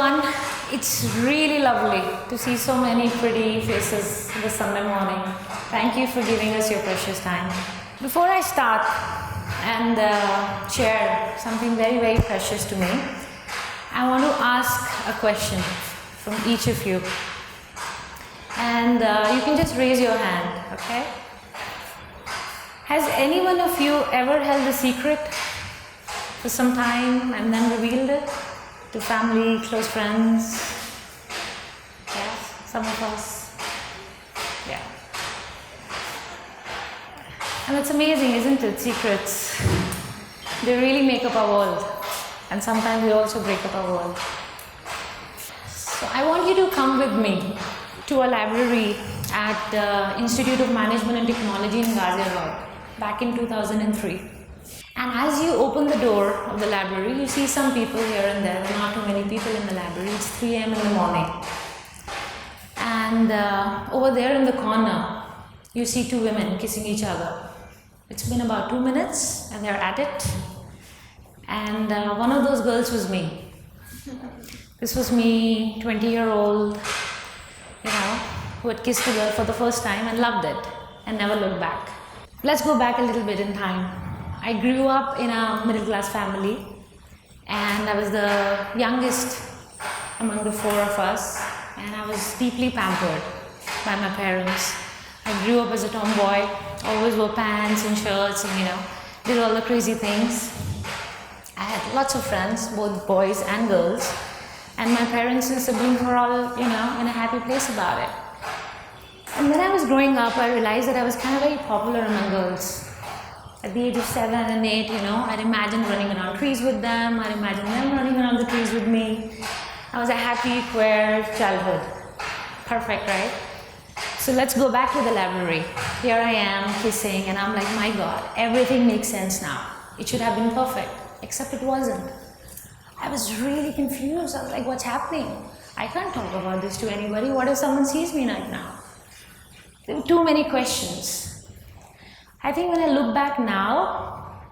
everyone. It's really lovely to see so many pretty faces this Sunday morning. Thank you for giving us your precious time. Before I start and share something very, very precious to me, I want to ask a question from each of you. And you can just raise your hand, okay? Has any one of you ever held a secret for some time and then revealed it to family, close friends? Yes, some of us. Yeah. And it's amazing, isn't it? Secrets. They really make up our world. And sometimes they also break up our world. So I want you to come with me to a library at the Institute of Management and Technology in Ghaziabad back in 2003. And as you open the door of the library, you see some people here and there. There are not too many people in the library. It's 3 a.m. in the morning. And over there in the corner, you see two women kissing each other. It's been about 2 minutes and they're at it. And one of those girls was me. This was me, 20-year-old, who had kissed a girl for the first time and loved it and never looked back. Let's go back a little bit in time. I grew up in a middle-class family and I was the youngest among the four of us, and I was deeply pampered by my parents. I grew up as a tomboy, always wore pants and shirts and did all the crazy things. I had lots of friends, both boys and girls, and my parents and siblings were all in a happy place about it. And when I was growing up, I realized that I was kind of very popular among girls. At the age of 7 and 8, I'd imagine running around trees with them. I'd imagine them running around the trees with me. I was a happy, queer childhood. Perfect, right? So let's go back to the library. Here I am kissing and I'm like, my God, everything makes sense now. It should have been perfect, except it wasn't. I was really confused. I was like, what's happening? I can't talk about this to anybody. What if someone sees me right now? There were too many questions. I think when I look back now,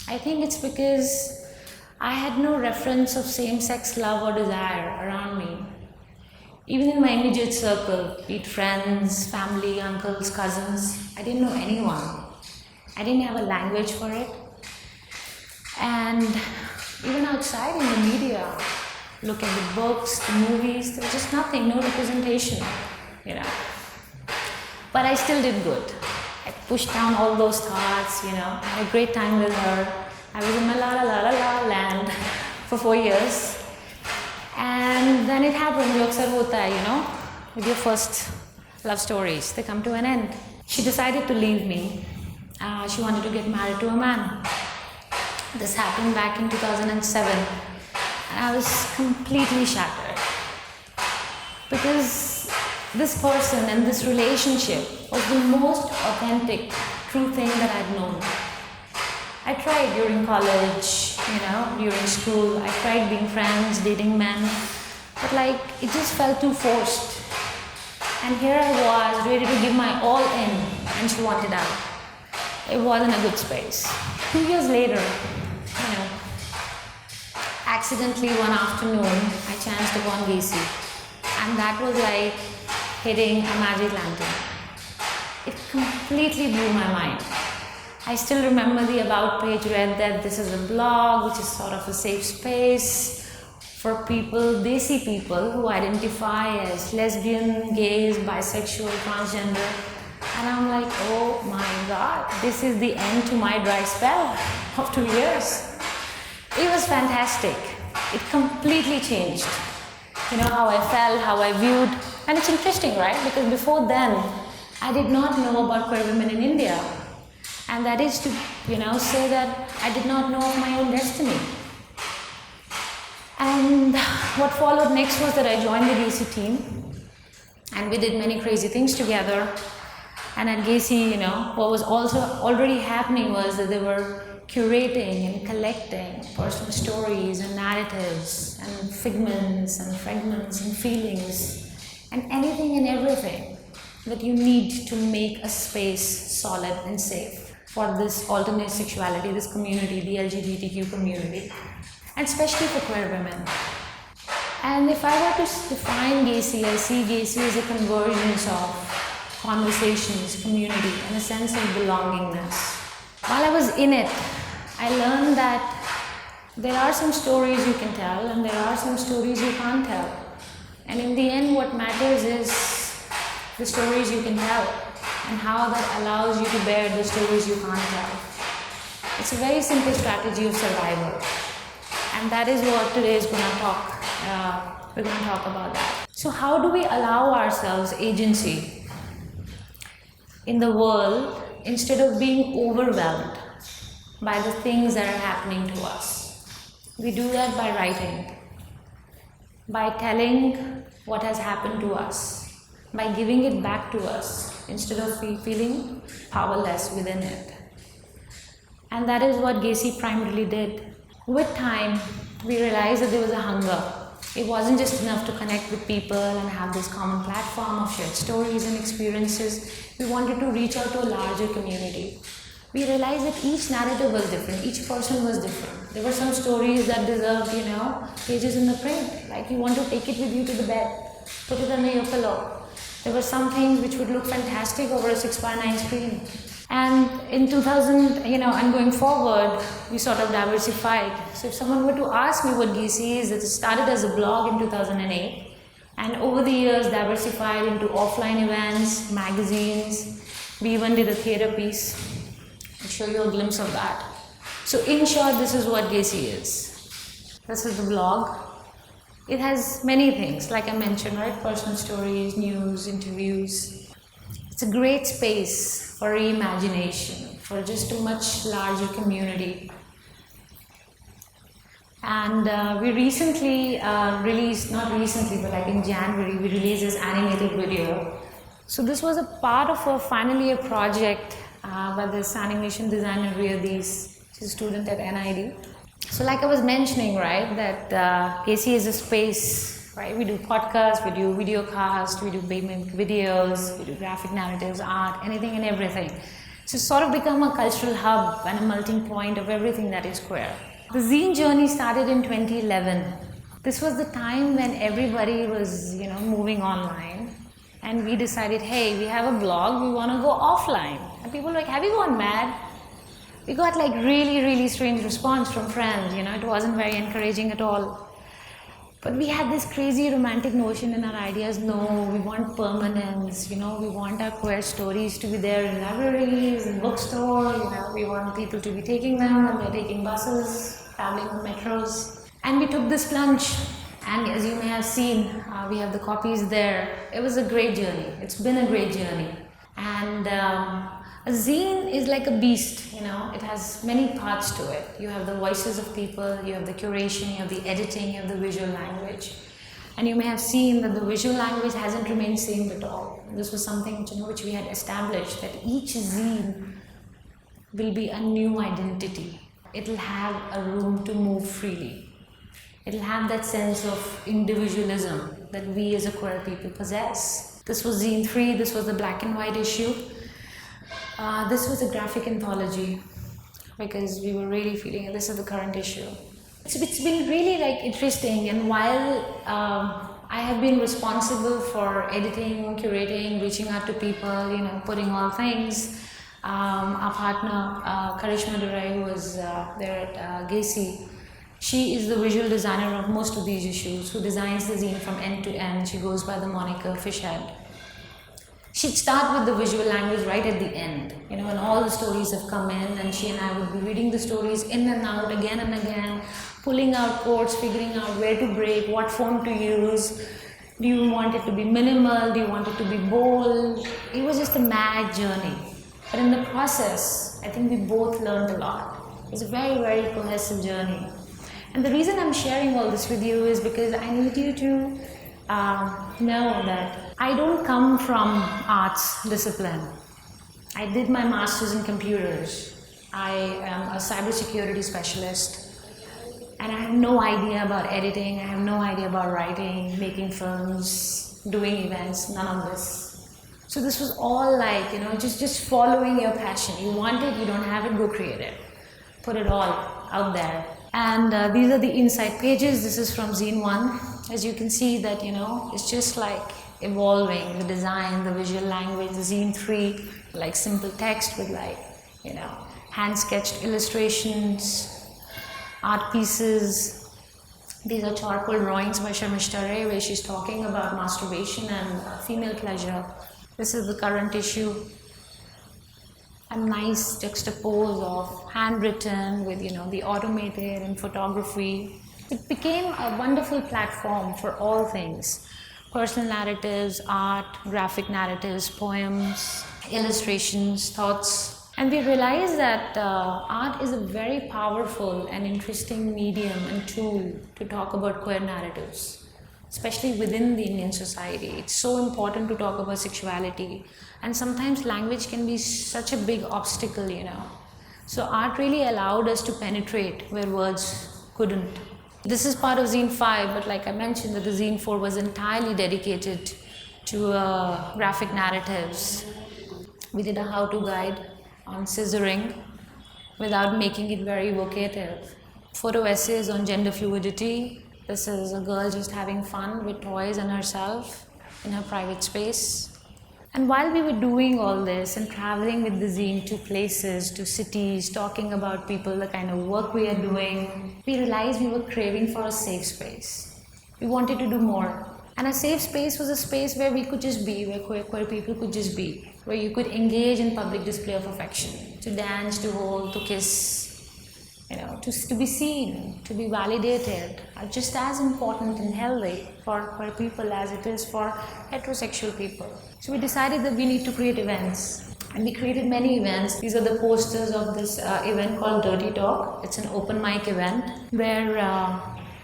I think it's because I had no reference of same-sex love or desire around me. Even in my immediate circle, be it friends, family, uncles, cousins, I didn't know anyone. I didn't have a language for it. And even outside in the media, look at the books, the movies, there was just nothing, no representation, But I still did good. I pushed down all those thoughts, I had a great time with her. I was in my la land for 4 years. And then it happened, jo aksar hota hai, with your first love stories, they come to an end. She decided to leave me. She wanted to get married to a man. This happened back in 2007. And I was completely shattered. Because this person and this relationship was the most authentic, true thing that I'd known. I tried during college, during school. I tried being friends, dating men. But it just felt too forced. And here I was, ready to give my all in, and she wanted out. It wasn't a good space. 2 years later, accidentally one afternoon, I chanced upon Gaysi. And that was like hitting a magic lantern. It completely blew my mind. I still remember the about page read that this is a blog, which is sort of a safe space for people, desi people who identify as lesbian, gays, bisexual, transgender. And I'm like, oh my God, this is the end to my dry spell of 2 years. It was fantastic. It completely changed. How I felt, how I viewed. And it's interesting, right? Because before then, I did not know about queer women in India. And that is to, say that I did not know of my own destiny. And what followed next was that I joined the Gaysi team. And we did many crazy things together. And at Gaysi, what was also already happening was that they were curating and collecting personal stories and narratives and figments and fragments and feelings and anything and everything that you need to make a space solid and safe for this alternate sexuality, this community, the LGBTQ community, and especially for queer women. And if I were to define Gaysi, I see Gaysi as a convergence of conversations, community, and a sense of belongingness. While I was in it, I learned that there are some stories you can tell and there are some stories you can't tell. And in the end, what matters is the stories you can tell and how that allows you to bear the stories you can't tell. It's a very simple strategy of survival. And that is what today is going to talk. We're going to talk about that. So how do we allow ourselves agency in the world instead of being overwhelmed by the things that are happening to us? We do that by writing, by telling what has happened to us, by giving it back to us instead of feeling powerless within it. And that is what Gaysi primarily did. With time, we realized that there was a hunger. It wasn't just enough to connect with people and have this common platform of shared stories and experiences. We wanted to reach out to a larger community. We realized that each narrative was different, each person was different. There were some stories that deserved, pages in the print, like you want to take it with you to the bed, put it under your pillow. There were some things which would look fantastic over a 6x9 screen. And in 2000, and going forward, we sort of diversified. So if someone were to ask me what Gaysi is, it started as a blog in 2008 and over the years diversified into offline events, magazines. We even did a theatre piece. I'll show you a glimpse of that. So in short, this is what Gaysi is. This is the blog. It has many things, like I mentioned, right? Personal stories, news, interviews. It's a great space for reimagination, for just a much larger community. And we recently released, not recently, but like in January, we released this animated video. So this was a part of a final year project by this animation designer, Priya Gangwani. She's a student at NID. So like I was mentioning, right, that Gaysi is a space, right? We do podcasts, we do video casts, we do videos, we do graphic narratives, art, anything and everything. So it's sort of become a cultural hub and a melting point of everything that is queer. The zine journey started in 2011. This was the time when everybody was, moving online. And we decided, hey, we have a blog, we want to go offline. And people were like, have you gone mad? We got like really strange response from friends, it wasn't very encouraging at all. But we had this crazy romantic notion in our ideas, no, we want permanence, we want our queer stories to be there in libraries, in bookstores, we want people to be taking them when they're taking buses, traveling on metros. And we took this plunge. And as you may have seen, we have the copies there. It was a great journey. It's been a great journey. And a zine is like a beast, it has many parts to it. You have the voices of people, you have the curation, you have the editing, you have the visual language. And you may have seen that the visual language hasn't remained same at all. This was something which we had established, that each zine will be a new identity. It'll have a room to move freely. It'll have that sense of individualism that we as a queer people possess. This was zine 3, this was the black and white issue. This was a graphic anthology because we were really feeling this is the current issue. It's been really interesting, and while I have been responsible for editing, curating, reaching out to people, putting all things, our partner Karishma Durai, who was there at Gaysi, she is the visual designer of most of these issues, who designs the zine from end to end. She goes by the moniker Fishhead. She'd start with the visual language right at the end, when all the stories have come in, and she and I would be reading the stories in and out again and again, pulling out quotes, figuring out where to break, what font to use. Do you want it to be minimal? Do you want it to be bold? It was just a mad journey. But in the process, I think we both learned a lot. It was a very cohesive journey. And the reason I'm sharing all this with you is because I need you to know that I don't come from arts discipline. I did my master's in computers. I am a cybersecurity specialist, and I have no idea about editing. I have no idea about writing, making films, doing events, none of this. So this was all like, just following your passion. You want it, you don't have it, go create it. Put it all out there. And these are the inside pages. This is from Zine 1. as you can see that, it's just like evolving, the design, the visual language, the Zine 3, like simple text with like, hand sketched illustrations, art pieces. These are charcoal drawings by Sharmishtare where she's talking about masturbation and female pleasure. This is the current issue. A nice juxtapose of handwritten with, the automated and photography. It became a wonderful platform for all things. Personal narratives, art, graphic narratives, poems, illustrations, thoughts. And we realized that art is a very powerful and interesting medium and tool to talk about queer narratives, especially within the Indian society. It's so important to talk about sexuality, and sometimes language can be such a big obstacle, So art really allowed us to penetrate where words couldn't. This is part of Zine 5, but like I mentioned, that the Zine 4 was entirely dedicated to graphic narratives. We did a how-to guide on scissoring without making it very evocative. Photo essays on gender fluidity. This is a girl just having fun with toys and herself in her private space. And while we were doing all this and traveling with the zine to places, to cities, talking about people, the kind of work we are doing, we realized we were craving for a safe space. We wanted to do more. And a safe space was a space where we could just be, where queer people could just be, where you could engage in public display of affection, to dance, to hold, to kiss, to be seen, to be validated, are just as important and healthy for queer people as it is for heterosexual people. So we decided that we need to create events, and we created many events. These are the posters of this event called Dirty Talk. It's an open mic event where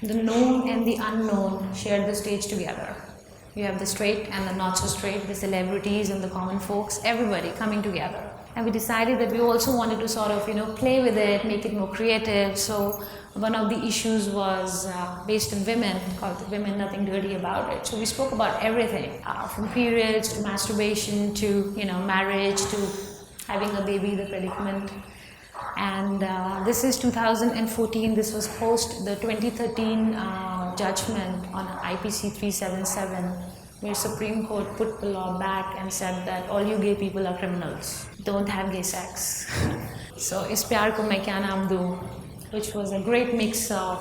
the known and the unknown share the stage together. You have the straight and the not so straight, the celebrities and the common folks, everybody coming together. And we decided that we also wanted to sort of, play with it, make it more creative. So one of the issues was based on women, called Women Nothing Dirty About It. So we spoke about everything, from periods to masturbation to, marriage to having a baby, the predicament. And this is 2014. This was post the 2013 judgment on IPC 377, where Supreme Court put the law back and said that all you gay people are criminals. Don't have gay sex. So Is Pyar Ko Main Kya Naam Du, which was a great mix of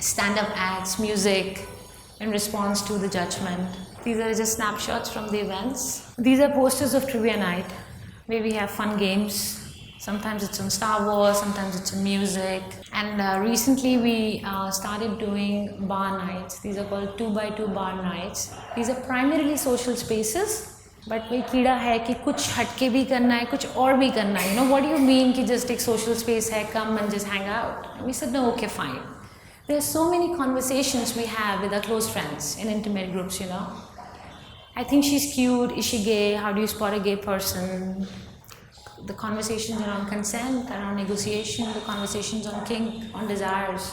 stand-up acts, music, in response to the judgment. These are just snapshots from the events. These are posters of trivia night, where we have fun games. Sometimes it's on Star Wars, sometimes it's on music. And recently we started doing bar nights. These are called 2x2 bar nights. These are primarily social spaces. But कोई कीड़ा है कि कुछ हटके भी करना है, कुछ और भी करना है. What do you mean कि just एक social space है, come and just hang out? And we said, no, okay, fine. There are so many conversations we have with our close friends in intimate groups, I think she's cute, is she gay, how do you spot a gay person? The conversations around consent, around negotiation, the conversations on kink, on desires.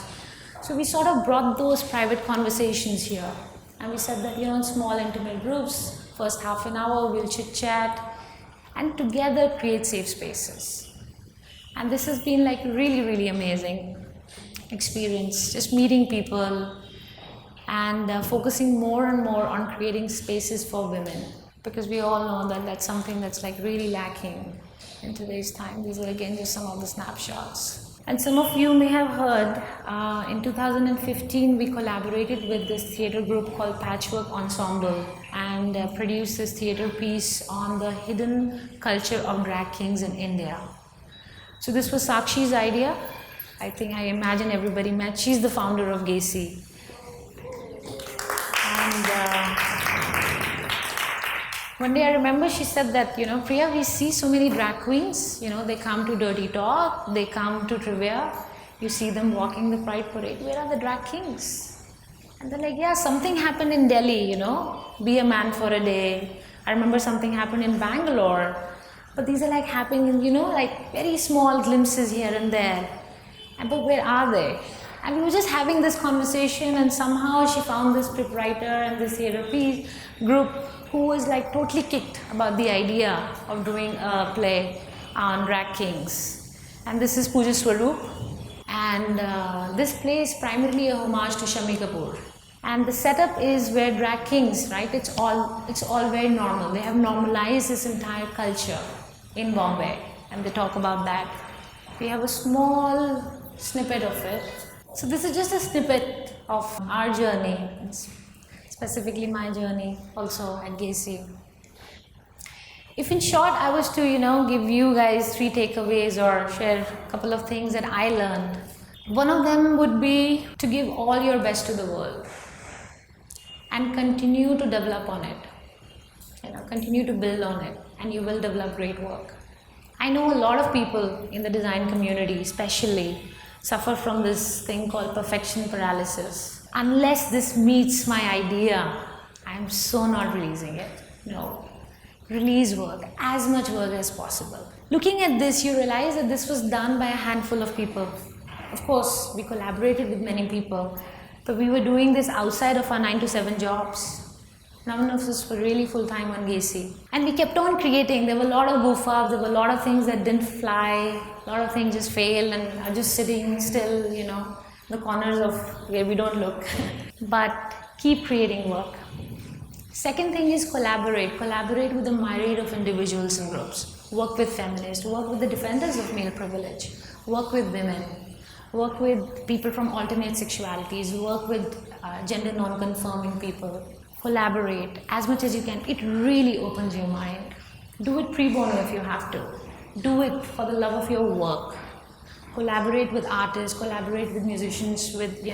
So we sort of brought those private conversations here. And we said that, in small intimate groups, first half an hour we'll chit chat and together create safe spaces. And this has been like really, really amazing experience, just meeting people and focusing more and more on creating spaces for women, because we all know that that's something that's like really lacking in today's time. These are again just some of the snapshots. And some of you may have heard, in 2015 we collaborated with this theatre group called Patchwork Ensemble and produced this theatre piece on the hidden culture of drag kings in India. So this was Sakshi's idea. I imagine everybody met. She's the founder of Gaysi. And one day I remember she said that, Priya, we see so many drag queens, they come to Dirty Talk, they come to trivia, you see them walking the Pride Parade, where are the drag kings? And they're like, yeah, something happened in Delhi, be a man for a day. I remember something happened in Bangalore, but these are like happening in, like very small glimpses here and there. But where are they? And we were just having this conversation, and somehow she found this script writer and this theatre piece group who was like totally kicked about the idea of doing a play on drag kings. And this is Pooja Swaroop. And this play is primarily a homage to Shami Kapoor. And the setup is where drag kings, right? It's all very normal. They have normalized this entire culture in Bombay, and they talk about that. We have a small snippet of it. So this is just a snippet of our journey, specifically my journey also at Gaysi. If in short I was to, give you guys 3 takeaways or share a couple of things that I learned, one of them would be to give all your best to the world and continue to develop on it. Continue to build on it, and you will develop great work. I know a lot of people in the design community especially suffer from this thing called perfection paralysis. Unless this meets my idea, I'm so not releasing it. No. Release work, as much work as possible. Looking at this, you realize that this was done by a handful of people. Of course, we collaborated with many people, but we were doing this outside of our 9 to 7 jobs. None of us were really full-time on Gaysi. And we kept on creating. There were a lot of goof-ups, there were a lot of things that didn't fly, a lot of things just failed and are just sitting still, the corners of where we don't look. But keep creating work. Second thing is collaborate. Collaborate with a myriad of individuals and groups. Work with feminists, work with the defenders of male privilege, work with women, work with people from alternate sexualities, work with gender non-conforming people. Collaborate as much as you can. It really opens your mind. Do it pre bono if you have to. Do it for the love of your work. Collaborate with artists, collaborate with musicians, with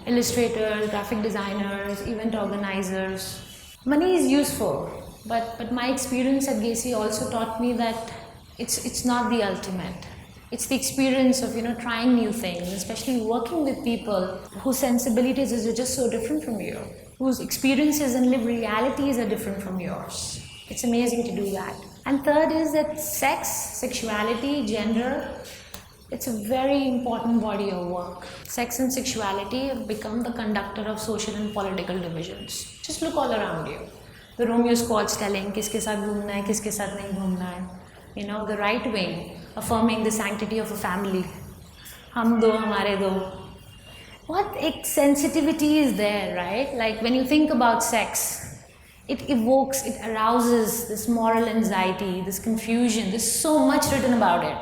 illustrators, graphic designers, event organizers. Money is useful, but my experience at Gaysi also taught me that it's not the ultimate. It's the experience of trying new things, especially working with people whose sensibilities are just so different from you, whose experiences and lived realities are different from yours. It's amazing to do that. And third is that sex, sexuality, gender, it's a very important body of work. Sex and sexuality have become the conductor of social and political divisions. Just look all around you. The Romeo squads telling kiske saath ghumna hai, kiske saath nahi ghumna hai. The right wing affirming the sanctity of a family. Hum do, hamare do. What sensitivity is there, right? Like when you think about sex, it evokes, it arouses this moral anxiety, this confusion. There's so much written about it.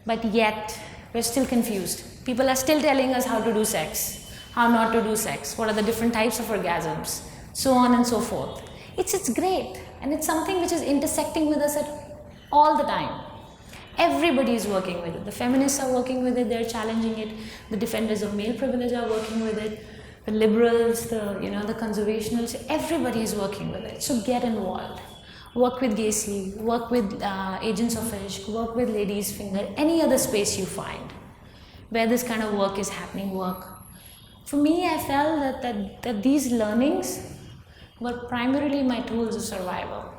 But yet, we're still confused. People are still telling us how to do sex, how not to do sex, what are the different types of orgasms, so on and so forth. It's great, and it's something which is intersecting with us all the time. Everybody is working with it. The feminists are working with it, they're challenging it. The defenders of male privilege are working with it. The liberals, the conservationists, everybody is working with it. So get involved. Work with Gaysi, work with Agents of Ishq, work with Ladies Finger, any other space you find where this kind of work is happening, work. For me, I felt that these learnings were primarily my tools of survival.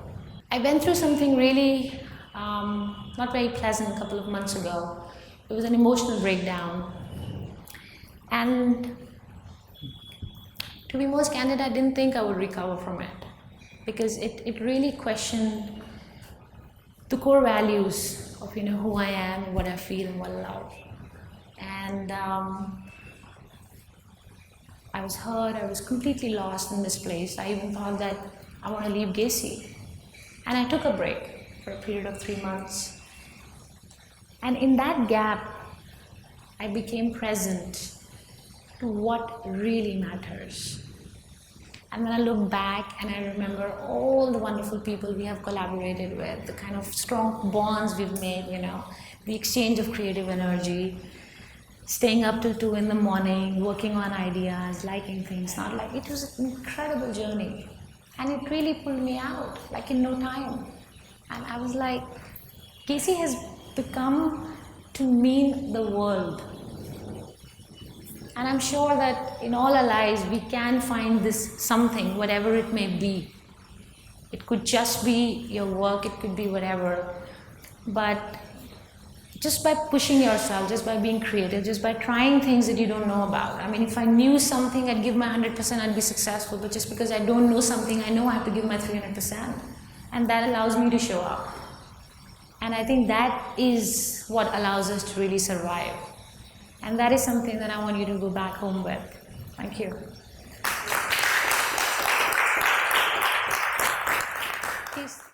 I went through something really not very pleasant a couple of months ago. It was an emotional breakdown. And to be most candid, I didn't think I would recover from it, because it really questioned the core values of who I am, what I feel, and what I love. And I was hurt, I was completely lost in this place. I even thought that I want to leave Gaysi. And I took a break for a period of 3 months. And in that gap, I became present to what really matters. And when I look back and I remember all the wonderful people we have collaborated with, the kind of strong bonds we've made, the exchange of creative energy, staying up till 2 in the morning, working on ideas, liking things, not like, it was an incredible journey. And it really pulled me out, like in no time. And I was like, Gaysi has become to mean the world. And I'm sure that in all our lives, we can find this something, whatever it may be. It could just be your work, it could be whatever. But just by pushing yourself, just by being creative, just by trying things that you don't know about. I mean, if I knew something, I'd give my 100%, I'd be successful. But just because I don't know something, I know I have to give my 300%. And that allows me to show up. And I think that is what allows us to really survive. And that is something that I want you to go back home with. Thank you. Peace.